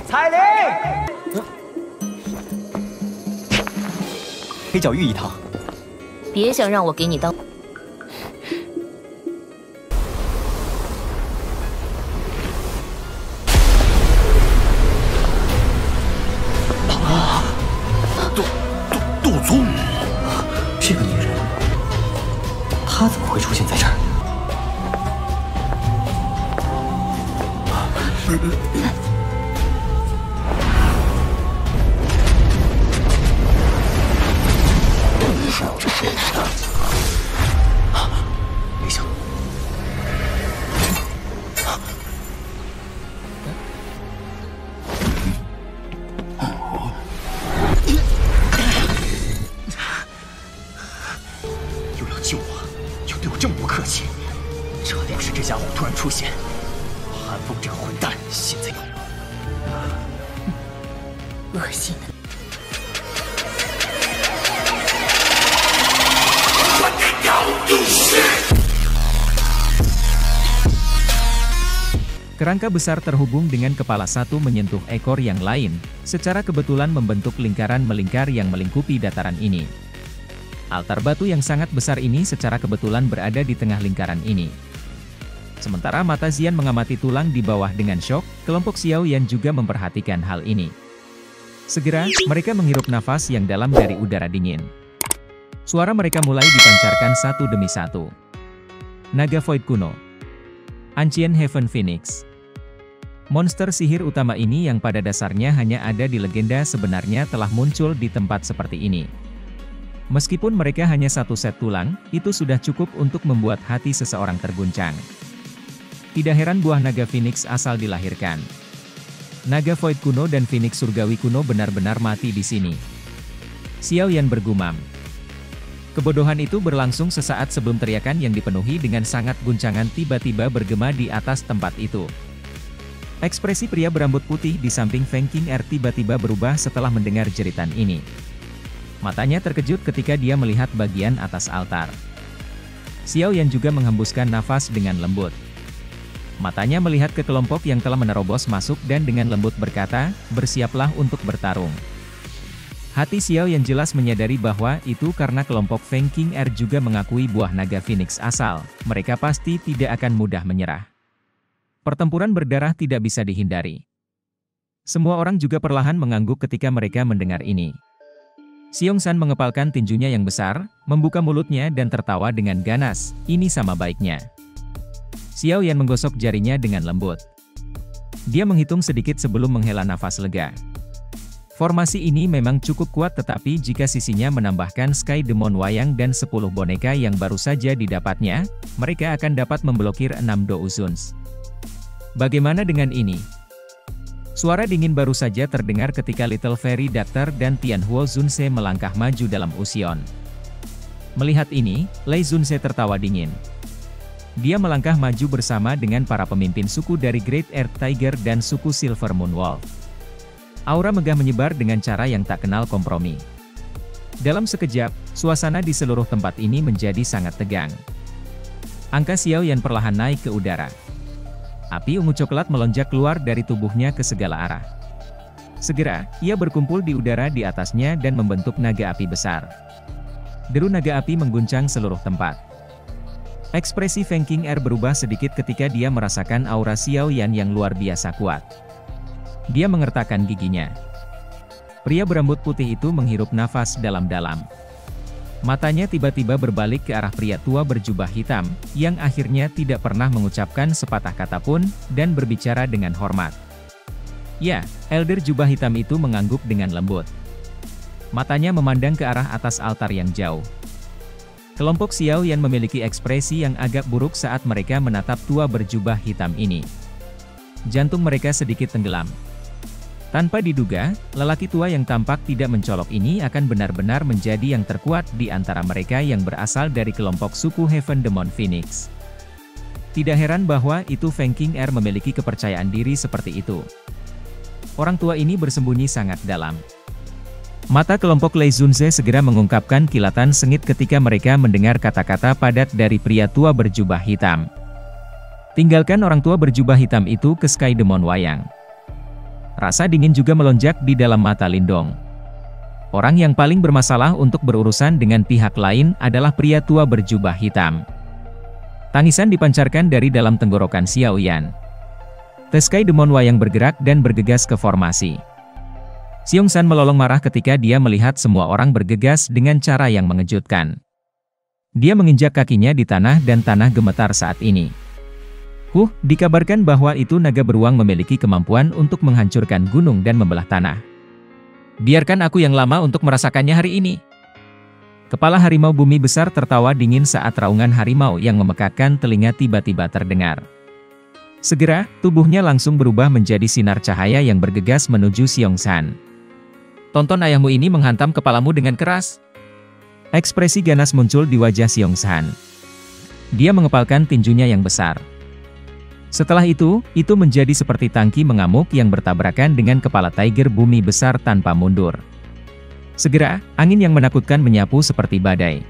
彩铃，黑角玉一趟。别想让我给你当。杜宗，这个女人，她怎么会出现在这儿？没想到，又要救我，又对我这么不客气，这要是这家伙突然出现，韩风这个混蛋现在恶心的。 Kerangka besar terhubung dengan kepala satu menyentuh ekor yang lain, secara kebetulan membentuk lingkaran melingkar yang melingkupi dataran ini. Altar batu yang sangat besar ini secara kebetulan berada di tengah lingkaran ini. Sementara mata Xian mengamati tulang di bawah dengan syok, kelompok Xiao Yan juga memperhatikan hal ini. Segera, mereka menghirup nafas yang dalam dari udara dingin. Suara mereka mulai dipancarkan satu demi satu. Naga Void kuno. Ancient Heaven Phoenix. Monster sihir utama ini yang pada dasarnya hanya ada di legenda sebenarnya telah muncul di tempat seperti ini. Meskipun mereka hanya satu set tulang, itu sudah cukup untuk membuat hati seseorang terguncang. Tidak heran buah naga Phoenix asal dilahirkan. Naga Void kuno dan Phoenix surgawi kuno benar-benar mati di sini. Xiao Yan bergumam. Kebodohan itu berlangsung sesaat sebelum teriakan yang dipenuhi dengan sangat guncangan tiba-tiba bergema di atas tempat itu. Ekspresi pria berambut putih di samping Feng King Er tiba-tiba berubah setelah mendengar jeritan ini. Matanya terkejut ketika dia melihat bagian atas altar. Xiao Yan juga menghembuskan nafas dengan lembut. Matanya melihat ke kelompok yang telah menerobos masuk dan dengan lembut berkata, "Bersiaplah untuk bertarung." Hati Xiao Yan jelas menyadari bahwa itu karena kelompok Feng King Er juga mengakui buah naga Phoenix asal, mereka pasti tidak akan mudah menyerah. Pertempuran berdarah tidak bisa dihindari. Semua orang juga perlahan mengangguk ketika mereka mendengar ini. Xiong San mengepalkan tinjunya yang besar, membuka mulutnya dan tertawa dengan ganas, ini sama baiknya. Xiao Yan menggosok jarinya dengan lembut. Dia menghitung sedikit sebelum menghela nafas lega. Formasi ini memang cukup kuat tetapi jika sisinya menambahkan Sky Demon Wayang dan 10 boneka yang baru saja didapatnya, mereka akan dapat memblokir 6 Douzuns. Bagaimana dengan ini? Suara dingin baru saja terdengar ketika Little Fairy Doctor dan Tianhuo Zunse melangkah maju dalam Usion. Melihat ini, Lei Zunse tertawa dingin. Dia melangkah maju bersama dengan para pemimpin suku dari Great Earth Tiger dan suku Silver Moon Wolf. Aura megah menyebar dengan cara yang tak kenal kompromi. Dalam sekejap, suasana di seluruh tempat ini menjadi sangat tegang. Angka Xiao Yan perlahan naik ke udara. Api ungu coklat melonjak keluar dari tubuhnya ke segala arah. Segera, ia berkumpul di udara di atasnya dan membentuk naga api besar. Deru naga api mengguncang seluruh tempat. Ekspresi Feng King Er berubah sedikit ketika dia merasakan aura Xiao Yan yang luar biasa kuat. Dia mengertakkan giginya. Pria berambut putih itu menghirup nafas dalam-dalam. Matanya tiba-tiba berbalik ke arah pria tua berjubah hitam, yang akhirnya tidak pernah mengucapkan sepatah kata pun, dan berbicara dengan hormat. Ya, Elder jubah hitam itu mengangguk dengan lembut. Matanya memandang ke arah atas altar yang jauh. Kelompok Xiao Yan memiliki ekspresi yang agak buruk saat mereka menatap tua berjubah hitam ini. Jantung mereka sedikit tenggelam. Tanpa diduga, lelaki tua yang tampak tidak mencolok ini akan benar-benar menjadi yang terkuat di antara mereka yang berasal dari kelompok suku Heaven Demon Phoenix. Tidak heran bahwa itu Feng King Er memiliki kepercayaan diri seperti itu. Orang tua ini bersembunyi sangat dalam. Mata kelompok Lei Zunze segera mengungkapkan kilatan sengit ketika mereka mendengar kata-kata padat dari pria tua berjubah hitam. Tinggalkan orang tua berjubah hitam itu ke Sky Demon Wayang. Rasa dingin juga melonjak di dalam mata Lindong. Orang yang paling bermasalah untuk berurusan dengan pihak lain adalah pria tua berjubah hitam. Tangisan dipancarkan dari dalam tenggorokan Xiao Yan. The Sky Demon Wayang bergerak dan bergegas ke formasi. Xiong San melolong marah ketika dia melihat semua orang bergegas dengan cara yang mengejutkan. Dia menginjak kakinya di tanah dan tanah gemetar saat ini. Dikabarkan bahwa itu naga beruang memiliki kemampuan untuk menghancurkan gunung dan membelah tanah. Biarkan aku yang lama untuk merasakannya hari ini. Kepala harimau bumi besar tertawa dingin saat raungan harimau yang memekakkan telinga tiba-tiba terdengar. Segera, tubuhnya langsung berubah menjadi sinar cahaya yang bergegas menuju Xiong San. Tonton ayahmu ini menghantam kepalamu dengan keras. Ekspresi ganas muncul di wajah Xiong San. Dia mengepalkan tinjunya yang besar. Setelah itu menjadi seperti tangki mengamuk yang bertabrakan dengan kepala tiger bumi besar tanpa mundur. Segera, angin yang menakutkan menyapu seperti badai.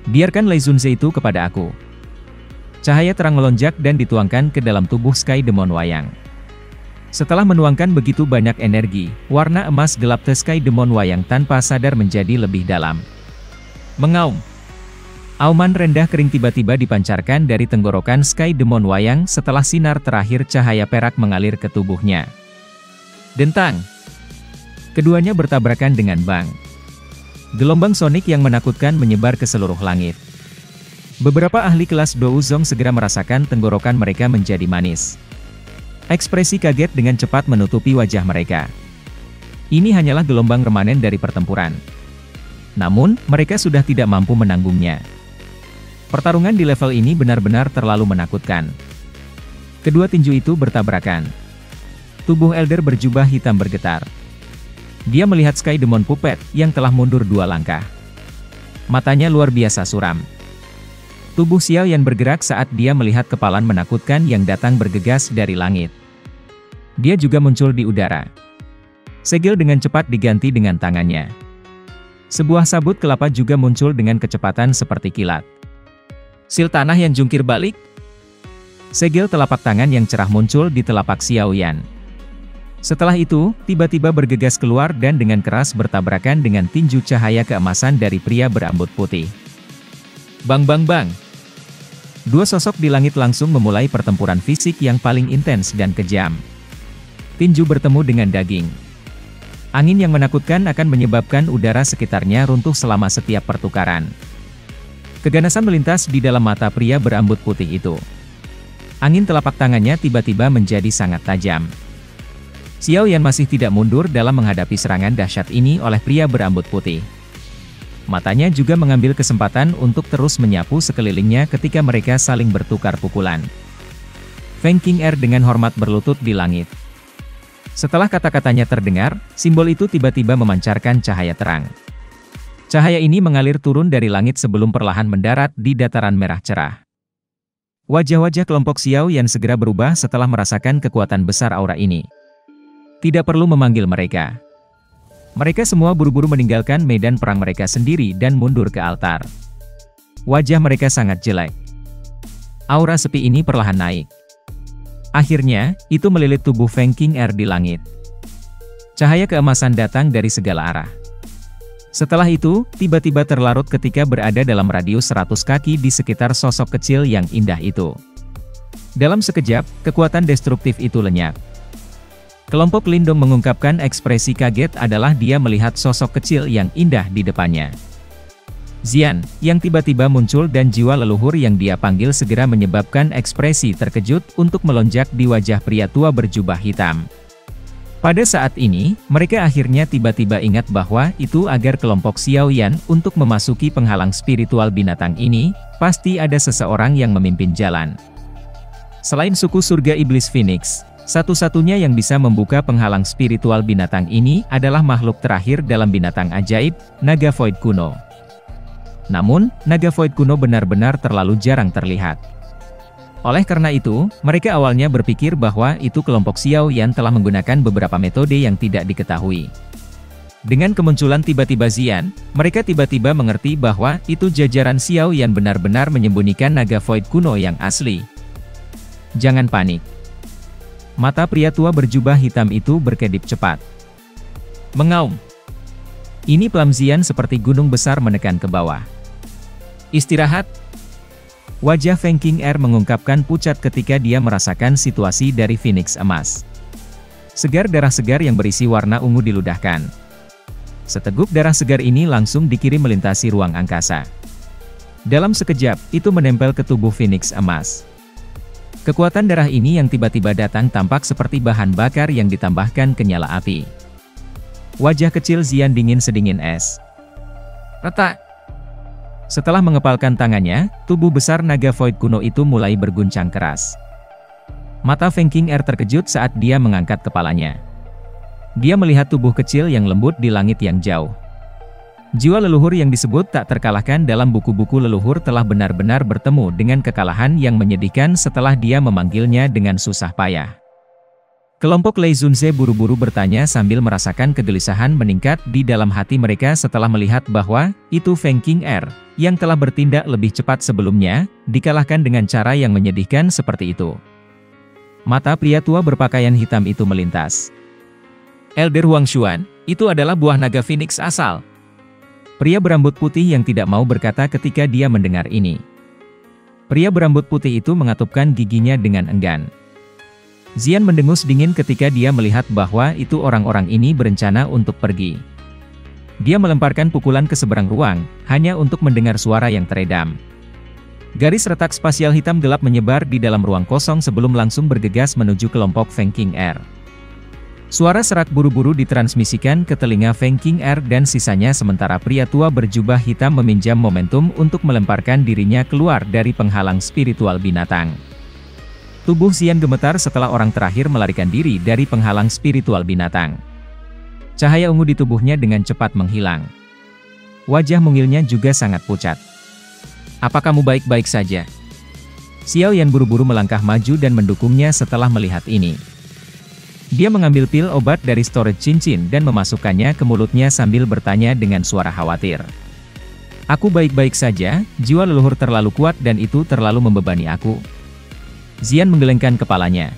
Biarkan Lei Zunze itu kepada aku. Cahaya terang melonjak dan dituangkan ke dalam tubuh Sky Demon Wayang. Setelah menuangkan begitu banyak energi, warna emas gelap The Sky Demon Wayang tanpa sadar menjadi lebih dalam. Mengaum. Auman rendah kering tiba-tiba dipancarkan dari tenggorokan Sky Demon Wayang setelah sinar terakhir cahaya perak mengalir ke tubuhnya. Dentang. Keduanya bertabrakan dengan bang. Gelombang sonik yang menakutkan menyebar ke seluruh langit. Beberapa ahli kelas Douzong segera merasakan tenggorokan mereka menjadi manis. Ekspresi kaget dengan cepat menutupi wajah mereka. Ini hanyalah gelombang remanen dari pertempuran. Namun, mereka sudah tidak mampu menanggungnya. Pertarungan di level ini benar-benar terlalu menakutkan. Kedua tinju itu bertabrakan. Tubuh Elder berjubah hitam bergetar. Dia melihat Sky Demon Puppet yang telah mundur 2 langkah. Matanya luar biasa suram. Tubuh Xiao Yan bergerak saat dia melihat kepalan menakutkan yang datang bergegas dari langit. Dia juga muncul di udara. Segel dengan cepat diganti dengan tangannya. Sebuah sabut kelapa juga muncul dengan kecepatan seperti kilat. Sil tanah yang jungkir balik. Segel telapak tangan yang cerah muncul di telapak Xiao Yan. Setelah itu, tiba-tiba bergegas keluar dan dengan keras bertabrakan dengan tinju cahaya keemasan dari pria berambut putih. Bang bang bang. Dua sosok di langit langsung memulai pertempuran fisik yang paling intens dan kejam. Tinju bertemu dengan daging. Angin yang menakutkan akan menyebabkan udara sekitarnya runtuh selama setiap pertukaran. Keganasan melintas di dalam mata pria berambut putih itu. Angin telapak tangannya tiba-tiba menjadi sangat tajam. Xiao Yan masih tidak mundur dalam menghadapi serangan dahsyat ini oleh pria berambut putih. Matanya juga mengambil kesempatan untuk terus menyapu sekelilingnya ketika mereka saling bertukar pukulan. Feng King Er dengan hormat berlutut di langit. Setelah kata-katanya terdengar, simbol itu tiba-tiba memancarkan cahaya terang. Cahaya ini mengalir turun dari langit sebelum perlahan mendarat di dataran merah cerah. Wajah-wajah kelompok Xiao Yan segera berubah setelah merasakan kekuatan besar aura ini. Tidak perlu memanggil mereka. Mereka semua buru-buru meninggalkan medan perang mereka sendiri dan mundur ke altar. Wajah mereka sangat jelek. Aura sepi ini perlahan naik. Akhirnya, itu melilit tubuh Feng King Er di langit. Cahaya keemasan datang dari segala arah. Setelah itu, tiba-tiba terlarut ketika berada dalam radius 100 kaki di sekitar sosok kecil yang indah itu. Dalam sekejap, kekuatan destruktif itu lenyap. Kelompok Lindong mengungkapkan ekspresi kaget adalah dia melihat sosok kecil yang indah di depannya. Xian, yang tiba-tiba muncul dan jiwa leluhur yang dia panggil segera menyebabkan ekspresi terkejut untuk melonjak di wajah pria tua berjubah hitam. Pada saat ini, mereka akhirnya tiba-tiba ingat bahwa itu agar kelompok Xiao Yan untuk memasuki penghalang spiritual binatang ini, pasti ada seseorang yang memimpin jalan. Selain suku surga iblis Phoenix, satu-satunya yang bisa membuka penghalang spiritual binatang ini adalah makhluk terakhir dalam binatang ajaib, naga void kuno. Namun, naga void kuno benar-benar terlalu jarang terlihat. Oleh karena itu, mereka awalnya berpikir bahwa itu kelompok Xiao Yan telah menggunakan beberapa metode yang tidak diketahui. Dengan kemunculan tiba-tiba Xian, mereka tiba-tiba mengerti bahwa itu jajaran Xiao Yan benar-benar menyembunyikan naga void kuno yang asli. Jangan panik. Mata pria tua berjubah hitam itu berkedip cepat. Mengaum. Ini pelam Xian seperti gunung besar menekan ke bawah. Istirahat. Wajah Feng Qing'er mengungkapkan pucat ketika dia merasakan situasi dari Phoenix emas. Segar darah segar yang berisi warna ungu diludahkan. Seteguk darah segar ini langsung dikirim melintasi ruang angkasa. Dalam sekejap, itu menempel ke tubuh Phoenix emas. Kekuatan darah ini yang tiba-tiba datang tampak seperti bahan bakar yang ditambahkan ke nyala api. Wajah kecil Xian dingin sedingin es. Retak. Setelah mengepalkan tangannya, tubuh besar naga void kuno itu mulai berguncang keras. Mata Feng Qing'er terkejut saat dia mengangkat kepalanya. Dia melihat tubuh kecil yang lembut di langit yang jauh. Jiwa leluhur yang disebut tak terkalahkan dalam buku-buku leluhur telah benar-benar bertemu dengan kekalahan yang menyedihkan setelah dia memanggilnya dengan susah payah. Kelompok Lei Zunze buru-buru bertanya sambil merasakan kegelisahan meningkat di dalam hati mereka setelah melihat bahwa itu Feng Qing'er, yang telah bertindak lebih cepat sebelumnya, dikalahkan dengan cara yang menyedihkan seperti itu. Mata pria tua berpakaian hitam itu melintas. Elder Huangshuan, itu adalah buah naga Phoenix asal. Pria berambut putih yang tidak mau berkata ketika dia mendengar ini. Pria berambut putih itu mengatupkan giginya dengan enggan. Xian mendengus dingin ketika dia melihat bahwa itu orang-orang ini berencana untuk pergi. Dia melemparkan pukulan ke seberang ruang, hanya untuk mendengar suara yang teredam. Garis retak spasial hitam gelap menyebar di dalam ruang kosong sebelum langsung bergegas menuju kelompok Feng Qing'er. Suara serak buru-buru ditransmisikan ke telinga Feng Qing'er dan sisanya sementara pria tua berjubah hitam meminjam momentum untuk melemparkan dirinya keluar dari penghalang spiritual binatang. Tubuh Xian gemetar setelah orang terakhir melarikan diri dari penghalang spiritual binatang. Cahaya ungu di tubuhnya dengan cepat menghilang. Wajah mungilnya juga sangat pucat. Apa kamu baik-baik saja? Xiao Yan buru-buru melangkah maju dan mendukungnya setelah melihat ini. Dia mengambil pil obat dari storage cincin dan memasukkannya ke mulutnya sambil bertanya dengan suara khawatir. Aku baik-baik saja, jiwa leluhur terlalu kuat dan itu terlalu membebani aku. Xian menggelengkan kepalanya.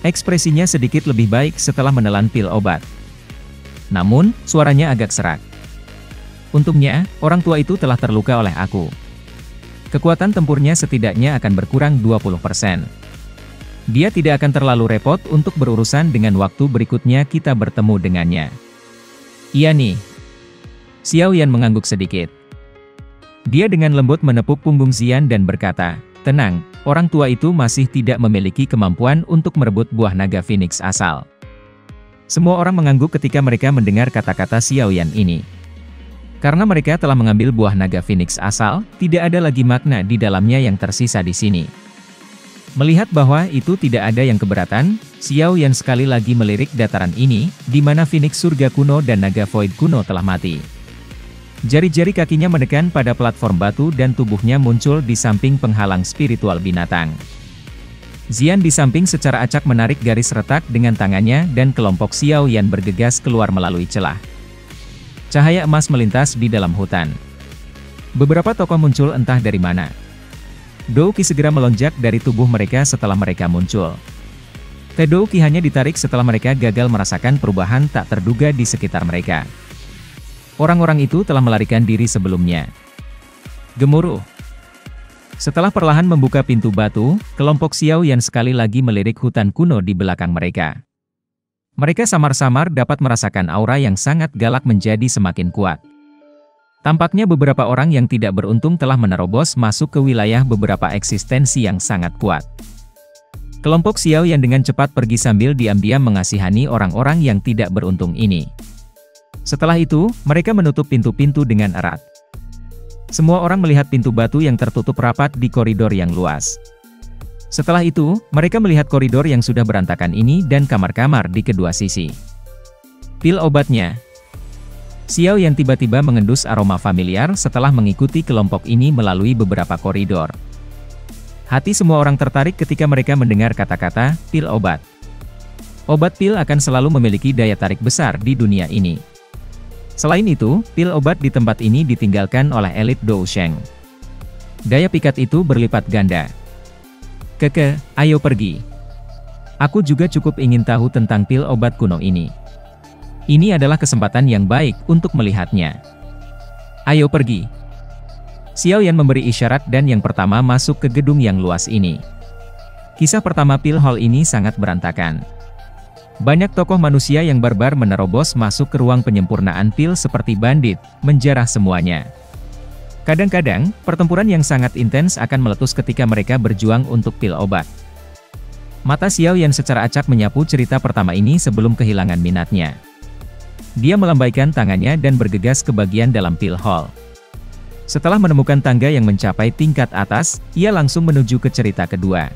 Ekspresinya sedikit lebih baik setelah menelan pil obat. Namun, suaranya agak serak. Untungnya, orang tua itu telah terluka oleh aku. Kekuatan tempurnya setidaknya akan berkurang 20%. Dia tidak akan terlalu repot untuk berurusan dengan waktu berikutnya kita bertemu dengannya. Iya nih. Xiao Yan mengangguk sedikit. Dia dengan lembut menepuk punggung Xian dan berkata, tenang, orang tua itu masih tidak memiliki kemampuan untuk merebut buah naga Phoenix asal. Semua orang mengangguk ketika mereka mendengar kata-kata Xiao Yan ini. Karena mereka telah mengambil buah naga Phoenix asal, tidak ada lagi makna di dalamnya yang tersisa di sini. Melihat bahwa itu tidak ada yang keberatan, Xiao Yan sekali lagi melirik dataran ini, di mana Phoenix surga kuno dan naga void kuno telah mati. Jari-jari kakinya menekan pada platform batu dan tubuhnya muncul di samping penghalang spiritual binatang. Xian di samping secara acak menarik garis retak dengan tangannya dan kelompok Xiao Yan bergegas keluar melalui celah. Cahaya emas melintas di dalam hutan. Beberapa tokoh muncul entah dari mana. Douki segera melonjak dari tubuh mereka setelah mereka muncul. Douki hanya ditarik setelah mereka gagal merasakan perubahan tak terduga di sekitar mereka. Orang-orang itu telah melarikan diri sebelumnya. Gemuruh. Setelah perlahan membuka pintu batu, kelompok Xiao Yan sekali lagi melirik hutan kuno di belakang mereka. Mereka samar-samar dapat merasakan aura yang sangat galak menjadi semakin kuat. Tampaknya beberapa orang yang tidak beruntung telah menerobos masuk ke wilayah beberapa eksistensi yang sangat kuat. Kelompok Xiao Yan dengan cepat pergi sambil diam-diam mengasihani orang-orang yang tidak beruntung ini. Setelah itu, mereka menutup pintu-pintu dengan erat. Semua orang melihat pintu batu yang tertutup rapat di koridor yang luas. Setelah itu, mereka melihat koridor yang sudah berantakan ini dan kamar-kamar di kedua sisi. Pil obatnya. Xiao Yan tiba-tiba mengendus aroma familiar setelah mengikuti kelompok ini melalui beberapa koridor. Hati semua orang tertarik ketika mereka mendengar kata-kata, pil obat. Obat pil akan selalu memiliki daya tarik besar di dunia ini. Selain itu, pil obat di tempat ini ditinggalkan oleh elit Dousheng. Daya pikat itu berlipat ganda. Keke, ayo pergi. Aku juga cukup ingin tahu tentang pil obat kuno ini. Ini adalah kesempatan yang baik untuk melihatnya. Ayo pergi. Xiao Yan memberi isyarat dan yang pertama masuk ke gedung yang luas ini. Kisah pertama pil hall ini sangat berantakan. Banyak tokoh manusia yang barbar menerobos masuk ke ruang penyempurnaan pil seperti bandit, menjarah semuanya. Kadang-kadang, pertempuran yang sangat intens akan meletus ketika mereka berjuang untuk pil obat. Mata Xiao Yan secara acak menyapu cerita pertama ini sebelum kehilangan minatnya. Dia melambaikan tangannya dan bergegas ke bagian dalam pil hall. Setelah menemukan tangga yang mencapai tingkat atas, ia langsung menuju ke cerita kedua.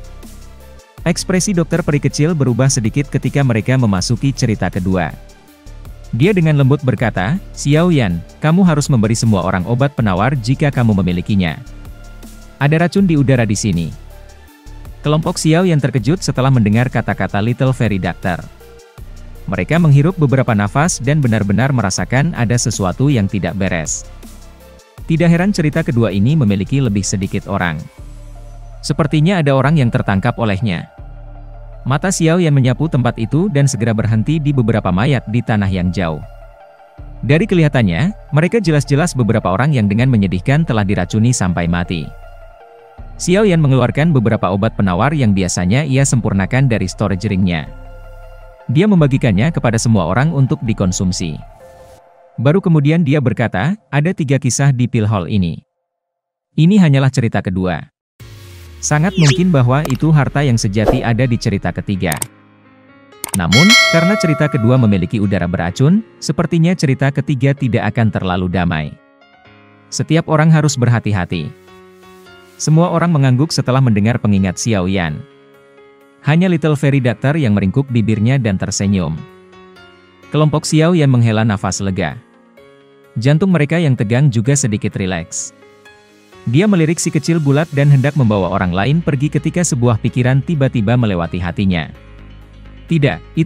Ekspresi dokter peri kecil berubah sedikit ketika mereka memasuki cerita kedua. Dia dengan lembut berkata, Xiao Yan, kamu harus memberi semua orang obat penawar jika kamu memilikinya. Ada racun di udara di sini. Kelompok Xiao Yan terkejut setelah mendengar kata-kata Little Fairy Doctor. Mereka menghirup beberapa nafas dan benar-benar merasakan ada sesuatu yang tidak beres. Tidak heran cerita kedua ini memiliki lebih sedikit orang. Sepertinya ada orang yang tertangkap olehnya. Mata Xiao Yan menyapu tempat itu dan segera berhenti di beberapa mayat di tanah yang jauh. Dari kelihatannya, mereka jelas-jelas beberapa orang yang dengan menyedihkan telah diracuni sampai mati. Xiao Yan mengeluarkan beberapa obat penawar yang biasanya ia sempurnakan dari storage ring-nya. Dia membagikannya kepada semua orang untuk dikonsumsi. Baru kemudian dia berkata, ada 3 kisah di pil hall ini. Ini hanyalah cerita kedua. Sangat mungkin bahwa itu harta yang sejati ada di cerita ketiga. Namun, karena cerita kedua memiliki udara beracun, sepertinya cerita ketiga tidak akan terlalu damai. Setiap orang harus berhati-hati. Semua orang mengangguk setelah mendengar pengingat Xiao Yan. Hanya Little Fairy Doctor yang meringkuk bibirnya dan tersenyum. Kelompok Xiao Yan menghela nafas lega. Jantung mereka yang tegang juga sedikit rileks. Dia melirik si kecil bulat dan hendak membawa orang lain pergi ketika sebuah pikiran tiba-tiba melewati hatinya. Tidak, itu